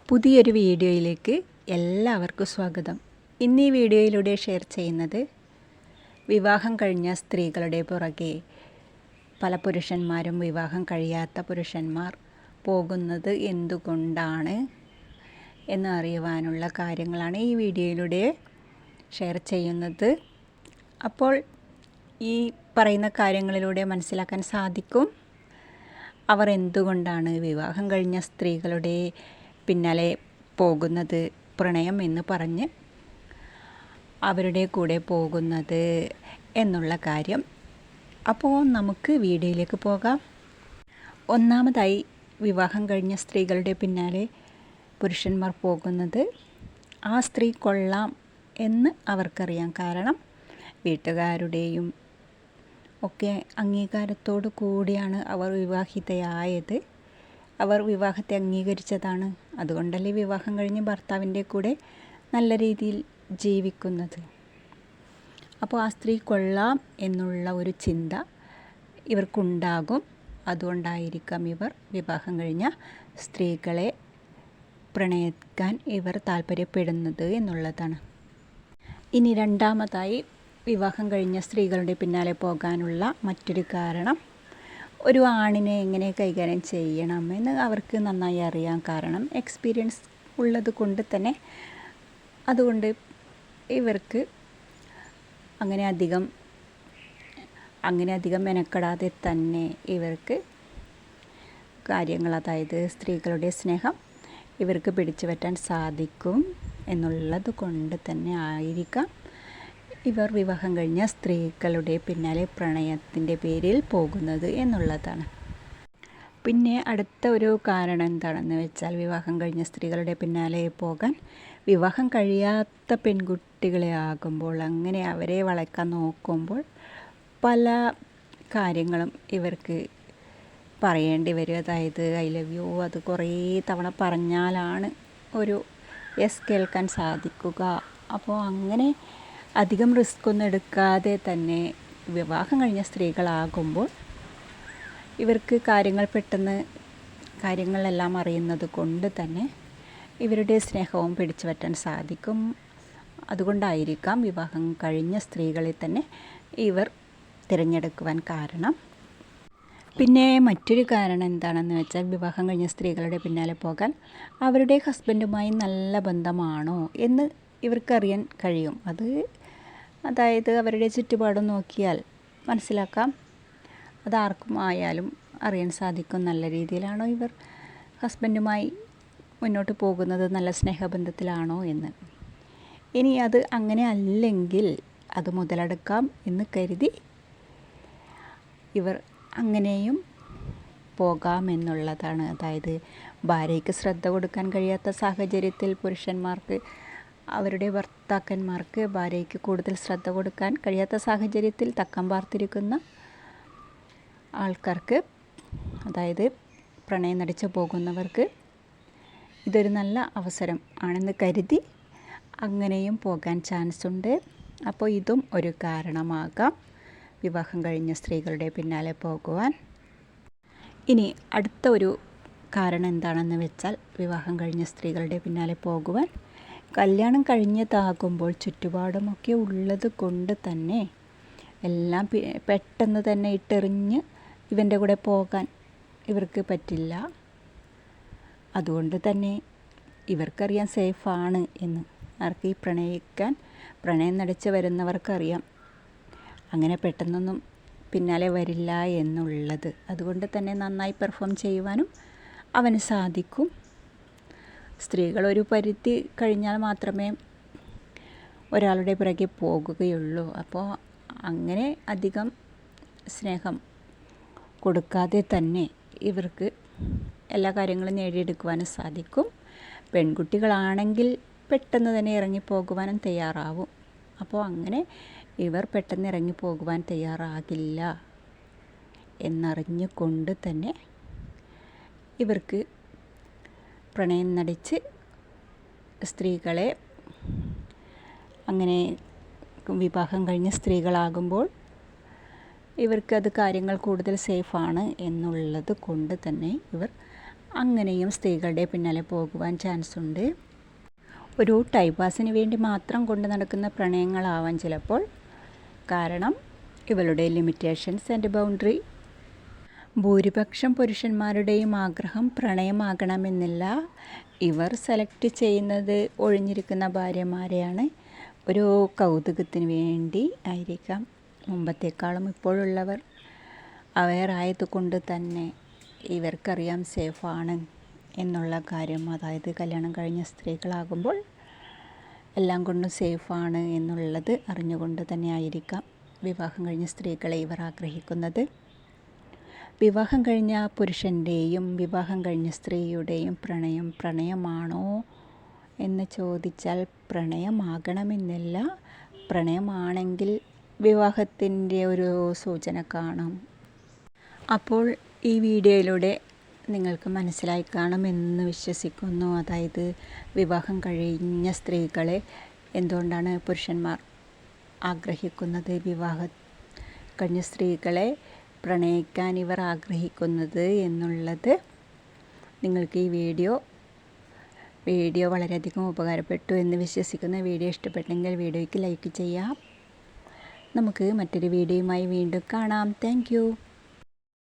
പുതിയൊരു വീഡിയോയിലേക്ക് എല്ലാവർക്കും സ്വാഗതം. ഇന്ന് ഈ വീഡിയോയിലൂടെ ഷെയർ ചെയ്യുന്നത് വിവാഹം കഴിഞ്ഞ സ്ത്രീകളുടെ പുറകെ പല പുരുഷന്മാരും വിവാഹം കഴിയാത്ത പുരുഷന്മാർ പോകുന്നത് എന്തുകൊണ്ടാണ് എന്ന് അറിയുവാനുള്ള കാര്യങ്ങളാണ് ഈ വീഡിയോയിലൂടെ ഷെയർ ചെയ്യുന്നത്. അപ്പോൾ ഈ പറയുന്ന കാര്യങ്ങളിലൂടെ മനസ്സിലാക്കാൻ സാധിക്കും അവർ എന്തുകൊണ്ടാണ് വിവാഹം കഴിഞ്ഞ സ്ത്രീകളുടെ പിന്നാലെ പോകുന്നത്, പ്രണയം എന്ന് പറഞ്ഞ് അവരുടെ കൂടെ പോകുന്നത് എന്നുള്ള കാര്യം. അപ്പോൾ നമുക്ക് വീഡിയോയിലേക്ക് പോകാം. ഒന്നാമതായി, വിവാഹം കഴിഞ്ഞ സ്ത്രീകളുടെ പിന്നാലെ പുരുഷന്മാർ പോകുന്നത് ആ സ്ത്രീ കൊള്ളാം എന്ന് അവർക്കറിയാം. കാരണം വീട്ടുകാരുടെയും ഒക്കെ അംഗീകാരത്തോടു കൂടിയാണ് അവർ വിവാഹിതയായത്. അവർ വിവാഹത്തെ അംഗീകരിച്ചതാണ്. അതുകൊണ്ടല്ലേ വിവാഹം കഴിഞ്ഞ് ഭർത്താവിൻ്റെ കൂടെ നല്ല രീതിയിൽ ജീവിക്കുന്നത്. അപ്പോൾ ആ സ്ത്രീ കൊള്ളാം എന്നുള്ള ഒരു ചിന്ത ഇവർക്കുണ്ടാകും. അതുകൊണ്ടായിരിക്കാം ഇവർ വിവാഹം കഴിഞ്ഞ സ്ത്രീകളെ പ്രണയിക്കാൻ ഇവർ താല്പര്യപ്പെടുന്നത് എന്നുള്ളതാണ്. ഇനി രണ്ടാമതായി, വിവാഹം കഴിഞ്ഞ സ്ത്രീകളുടെ പിന്നാലെ പോകാനുള്ള മറ്റൊരു കാരണം, ഒരു ആണിനെ എങ്ങനെ കൈകാര്യം ചെയ്യണമെന്ന് അവർക്ക് നന്നായി അറിയാം. കാരണം എക്സ്പീരിയൻസ് ഉള്ളത് കൊണ്ട് തന്നെ. അതുകൊണ്ട് ഇവർക്ക് അങ്ങനെ അധികം മെനക്കെടാതെ തന്നെ ഇവർക്ക് കാര്യങ്ങൾ, അതായത് സ്ത്രീകളുടെ സ്നേഹം ഇവർക്ക് പിടിച്ചു പറ്റാൻ സാധിക്കും എന്നുള്ളത് കൊണ്ട് തന്നെ ആയിരിക്കാം ഇവർ വിവാഹം കഴിഞ്ഞ സ്ത്രീകളുടെ പിന്നാലെ പ്രണയത്തിൻ്റെ പേരിൽ പോകുന്നത് എന്നുള്ളതാണ്. പിന്നെ അടുത്ത ഒരു കാരണം എന്താണെന്ന് വെച്ചാൽ, വിവാഹം കഴിഞ്ഞ സ്ത്രീകളുടെ പിന്നാലെ പോകാൻ വിവാഹം കഴിയാത്ത പെൺകുട്ടികളെ ആകുമ്പോൾ, അങ്ങനെ അവരെ വളയ്ക്കാൻ നോക്കുമ്പോൾ പല കാര്യങ്ങളും ഇവർക്ക് പറയേണ്ടി വരും. അതായത് ഐ ലവ് യു അത് കുറേ തവണ പറഞ്ഞാലാണ് ഒരു യെസ് കേൾക്കാൻ സാധിക്കുക. അപ്പോൾ അങ്ങനെ അധികം റിസ്ക് ഒന്നും എടുക്കാതെ തന്നെ വിവാഹം കഴിഞ്ഞ സ്ത്രീകളാകുമ്പോൾ ഇവർക്ക് കാര്യങ്ങളെല്ലാം അറിയുന്നത് കൊണ്ട് തന്നെ ഇവരുടെ സ്നേഹവും പിടിച്ചു പറ്റാൻ സാധിക്കും. അതുകൊണ്ടായിരിക്കാം വിവാഹം കഴിഞ്ഞ സ്ത്രീകളെ തന്നെ ഇവർ തിരഞ്ഞെടുക്കുവാൻ കാരണം. പിന്നെ മറ്റൊരു കാരണം എന്താണെന്ന് വെച്ചാൽ, വിവാഹം കഴിഞ്ഞ സ്ത്രീകളുടെ പിന്നാലെ പോകാൻ അവരുടെ ഹസ്ബൻഡുമായി നല്ല ബന്ധമാണോ എന്ന് ഇവർക്കറിയാൻ കഴിയും. അതായത് അവരുടെ ചുറ്റുപാടും നോക്കിയാൽ മനസ്സിലാക്കാം. അതാർക്കും ആയാലും അറിയാൻ സാധിക്കും നല്ല രീതിയിലാണോ ഇവർ ഹസ്ബൻഡുമായി മുന്നോട്ട് പോകുന്നത്, നല്ല സ്നേഹബന്ധത്തിലാണോ എന്ന്. ഇനി അത് അങ്ങനെ അല്ലെങ്കിൽ അത് മുതലെടുക്കാം എന്ന് കരുതി ഇവർ അങ്ങനെയും പോകാമെന്നുള്ളതാണ്. അതായത് ഭാര്യയ്ക്ക് ശ്രദ്ധ കൊടുക്കാൻ കഴിയാത്ത സാഹചര്യത്തിൽ പുരുഷന്മാർക്ക് അവരുടെ ഭർത്താക്കന്മാർക്ക് ഭാര്യയ്ക്ക് കൂടുതൽ ശ്രദ്ധ കൊടുക്കാൻ കഴിയാത്ത സാഹചര്യത്തിൽ തക്കം പാർത്തിരിക്കുന്ന ആൾക്കാർക്ക്, അതായത് പ്രണയം നടിച്ചു പോകുന്നവർക്ക് ഇതൊരു നല്ല അവസരം ആണെന്ന് കരുതി അങ്ങനെയും പോകാൻ ചാൻസ് ഉണ്ട്. അപ്പോൾ ഇതും ഒരു കാരണമാകാം വിവാഹം കഴിഞ്ഞ സ്ത്രീകളുടെ പിന്നാലെ പോകുവാൻ. ഇനി അടുത്ത ഒരു കാരണം എന്താണെന്ന് വെച്ചാൽ, വിവാഹം കഴിഞ്ഞ സ്ത്രീകളുടെ പിന്നാലെ പോകുവാൻ കല്യാണം കഴിഞ്ഞതാകുമ്പോൾ ചുറ്റുപാടുമൊക്കെ ഉള്ളത് കൊണ്ട് തന്നെ എല്ലാം പെട്ടെന്ന് തന്നെ ഇട്ടെറിഞ്ഞ് ഇവൻ്റെ കൂടെ പോകാൻ ഇവർക്ക് പറ്റില്ല. അതുകൊണ്ട് തന്നെ ഇവർക്കറിയാം സേഫാണ് എന്ന്. ആർക്ക്? ഈ പ്രണയം നടിച്ച് വരുന്നവർക്കറിയാം അങ്ങനെ പെട്ടെന്നൊന്നും പിന്നാലെ വരില്ല എന്നുള്ളത്. അതുകൊണ്ട് തന്നെ നന്നായി പെർഫോം ചെയ്യുവാനും അവന് സാധിക്കും. സ്ത്രീകൾ ഒരു പരിധി കഴിഞ്ഞാൽ മാത്രമേ ഒരാളുടെ പിറകെ പോകുകയുള്ളൂ. അപ്പോൾ അങ്ങനെ അധികം സ്നേഹം കൊടുക്കാതെ തന്നെ ഇവർക്ക് എല്ലാ കാര്യങ്ങളും നേടിയെടുക്കുവാനും സാധിക്കും. പെൺകുട്ടികളാണെങ്കിൽ പെട്ടെന്ന് തന്നെ ഇറങ്ങിപ്പോകുവാനും തയ്യാറാവും. അപ്പോൾ അങ്ങനെ ഇവർ പെട്ടെന്ന് ഇറങ്ങിപ്പോകുവാൻ തയ്യാറാകില്ല എന്നറിഞ്ഞുകൊണ്ട് തന്നെ ഇവർക്ക് പ്രണയം നടിച്ച് സ്ത്രീകളെ, അങ്ങനെ വിവാഹം കഴിഞ്ഞ സ്ത്രീകളാകുമ്പോൾ ഇവർക്കത് കാര്യങ്ങൾ കൂടുതൽ സേഫാണ് എന്നുള്ളത് കൊണ്ട് തന്നെ ഇവർ അങ്ങനെയും സ്ത്രീകളുടെ പിന്നാലെ പോകുവാൻ ചാൻസ് ഉണ്ട്. ഒരു ടൈം പാസിന് വേണ്ടി മാത്രം കൊണ്ട് നടക്കുന്ന പ്രണയങ്ങളാവാൻ ചിലപ്പോൾ. കാരണം ഇവളുടെ ലിമിറ്റേഷൻസ് ആൻഡ് ബൗണ്ടറി. ഭൂരിപക്ഷം പുരുഷന്മാരുടെയും ആഗ്രഹം പ്രണയമാകണമെന്നില്ല. ഇവർ സെലക്ട് ചെയ്യുന്നത് ഒഴിഞ്ഞിരിക്കുന്ന ഭാര്യമാരെയാണ്. ഒരു കൗതുകത്തിന് വേണ്ടി ആയിരിക്കാം. മുമ്പത്തേക്കാളും ഇപ്പോഴുള്ളവർ അവെയറായതുകൊണ്ട് തന്നെ ഇവർക്കറിയാം സേഫാണ് എന്നുള്ള കാര്യം. അതായത് കല്യാണം കഴിഞ്ഞ സ്ത്രീകളാകുമ്പോൾ എല്ലാം കൊണ്ടും സേഫാണ് എന്നുള്ളത് അറിഞ്ഞുകൊണ്ട് തന്നെ ആയിരിക്കാം വിവാഹം കഴിഞ്ഞ സ്ത്രീകളെ ഇവർ ആഗ്രഹിക്കുന്നത്. വിവാഹം കഴിഞ്ഞ പുരുഷൻ്റെയും വിവാഹം കഴിഞ്ഞ സ്ത്രീയുടെയും പ്രണയമാണോ എന്ന് ചോദിച്ചാൽ പ്രണയമാകണമെന്നില്ല. പ്രണയമാണെങ്കിൽ വിവാഹത്തിൻ്റെ ഒരു സൂചന കാണും. അപ്പോൾ ഈ വീഡിയോയിലൂടെ നിങ്ങൾക്ക് മനസ്സിലായി കാണുമെന്ന് വിശ്വസിക്കുന്നു. അതായത് വിവാഹം കഴിഞ്ഞ സ്ത്രീകളെ എന്തുകൊണ്ടാണ് പുരുഷന്മാർ ആഗ്രഹിക്കുന്നത്, വിവാഹം കഴിഞ്ഞ സ്ത്രീകളെ പ്രണയിക്കാൻ ഇവർ ആഗ്രഹിക്കുന്നത് എന്നുള്ളത്. നിങ്ങൾക്ക് ഈ വീഡിയോ വളരെയധികം ഉപകാരപ്പെട്ടു എന്ന് വിശ്വസിക്കുന്നു. വീഡിയോ ഇഷ്ടപ്പെട്ടെങ്കിൽ വീഡിയോയ്ക്ക് ലൈക്ക് ചെയ്യാം. നമുക്ക് മറ്റൊരു വീഡിയോയുമായി വീണ്ടും കാണാം. താങ്ക്